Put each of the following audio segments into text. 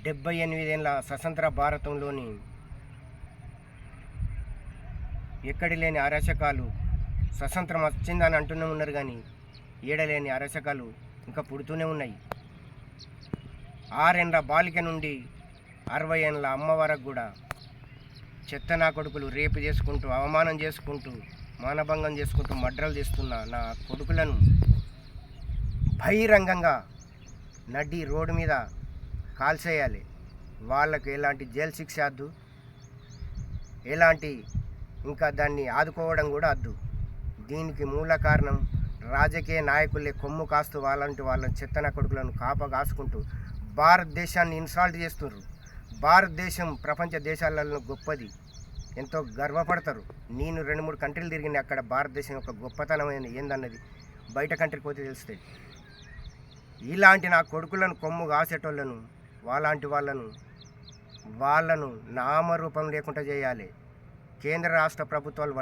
78 ఏళ్ళ స్వతంత్ర భారతంలోని ఎక్కడి లేని అరాచకాలు స్వతంత్రం వచ్చిందని అంటూనే ఉన్నారు, కానీ ఏడలేని అరాచకాలు ఇంకా పుడుతూనే ఉన్నాయి. 6 ఏళ్ళ బాలిక నుండి 60 ఏళ్ళ అమ్మ వరకు కూడా చెత్త కొడుకులు రేపు చేసుకుంటూ, అవమానం చేసుకుంటూ, మానభంగం చేసుకుంటూ మడ్రలు చేస్తున్న నా కొడుకులను బహిరంగంగా నడి రోడ్డు మీద కాల్చేయాలి. వాళ్ళకు ఎలాంటి జైలు శిక్ష వద్దు, ఎలాంటి ఇంకా దాన్ని ఆదుకోవడం కూడా వద్దు. దీనికి మూల కారణం రాజకీయ నాయకులే కొమ్ము కాస్తూ వాళ్ళని చెత్తన కొడుకులను కాసుకుంటూ భారతదేశాన్ని ఇన్సాల్ట్ చేస్తున్నారు. భారతదేశం ప్రపంచ దేశాలలో గొప్పది, ఎంతో గర్వపడతారు. నేను 2-3 కంట్రీలు తిరిగిన అక్కడ భారతదేశం యొక్క గొప్పతనమైన ఏందన్నది బయట కంట్రీకి పోతే తెలుస్తుంది. ఇలాంటి నా కొడుకులను కొమ్ము కాసేటోళ్ళను, వాళ్ళను నామరూపం లేకుండా చేయాలి. కేంద్ర రాష్ట్ర ప్రభుత్వాలు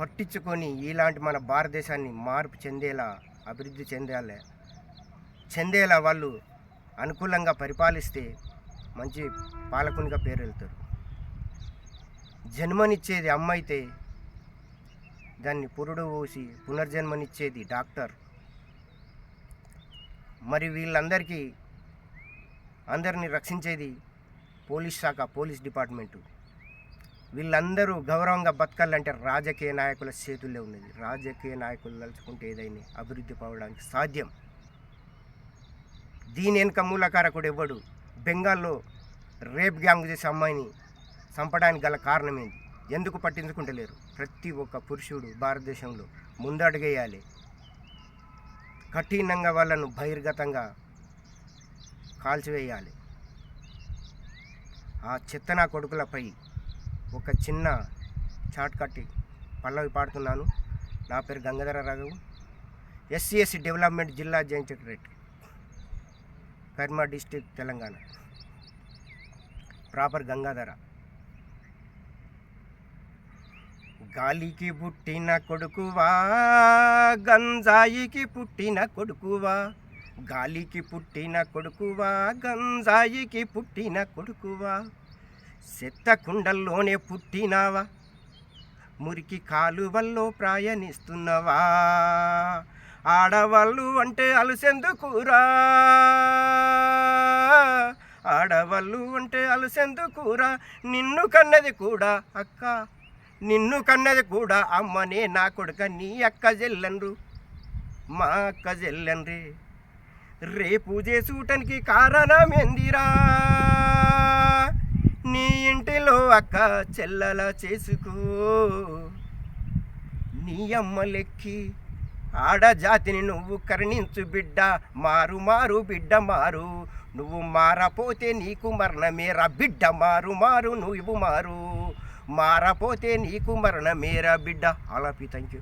పట్టించుకొని ఇలాంటి మన భారతదేశాన్ని మార్పు చెందేలా, అభివృద్ధి చెందేలా వాళ్ళు అనుకూలంగా పరిపాలిస్తే మంచి పాలకునిగా పేరు వెళ్తారు. జన్మనిచ్చేది అమ్మ అయితే దాన్ని పురుడు పోసి పునర్జన్మనిచ్చేది డాక్టర్. మరి అందరినీ రక్షించేది పోలీస్ శాఖ, పోలీస్ డిపార్ట్మెంటు. వీళ్ళందరూ గౌరవంగా బతకాలంటే రాజకీయ నాయకుల చేతుల్లో ఉన్నది. రాజకీయ నాయకులు తలుచుకుంటే ఏదైనా అభివృద్ధి పడడానికి సాధ్యం. దీని వెనుక మూలకారకుడు ఎవడు? బెంగాల్లో రేప్ గ్యాంగ్ చేసే అమ్మాయిని చంపడానికి గల కారణం ఏంటి? ఎందుకు పట్టించుకుంటలేరు? ప్రతి ఒక్క పురుషుడు భారతదేశంలో ముందడుగేయాలి. కఠినంగా వాళ్ళను బహిర్గతంగా కాల్చివేయాలి. ఆ చెత్తనా కొడుకులపై ఒక చిన్న చాట్ కట్టి పల్లవి పాడుతున్నాను. నా పేరు గంగాధర రాఘవ్, ఎస్సీ డెవలప్మెంట్ జిల్లా joint secretary, Karimnagar district, Telangana. Proper Gangadhara. గాలికి పుట్టిన కొడుకువా, గంజాయికి పుట్టిన కొడుకువా, గాలికి పుట్టిన కొడుకువా, గంజాయికి పుట్టిన కొడుకువా, చెత్త కుండల్లోనే పుట్టినావా, మురికి కాలువల్లో ప్రయాణిస్తున్నవా, ఆడవాళ్ళు అంటే అలసెందుకురా, ఆడవాళ్ళు అంటే అలసెందుకురా, నిన్ను కన్నది కూడా అక్క, నిన్ను కన్నది కూడా అమ్మనే నా కొడుక, నీ అక్క చెల్లెన్రు, మా అక్క చెల్లెన్రే, రేపు చేసుటానికి కారణం ఏందిరా, నీ ఇంటిలో అక్క చెల్లెల చేసుకో, నీ అమ్మ లెక్కి ఆడజాతిని నువ్వు కరుణించు బిడ్డ, మారు బిడ్డ మారు, నువ్వు మారపోతే నీకు మరణమేరా బిడ్డ, మారు నువ్వు మారపోతే నీకు మరణమేరా బిడ్డ. All of you, thank you.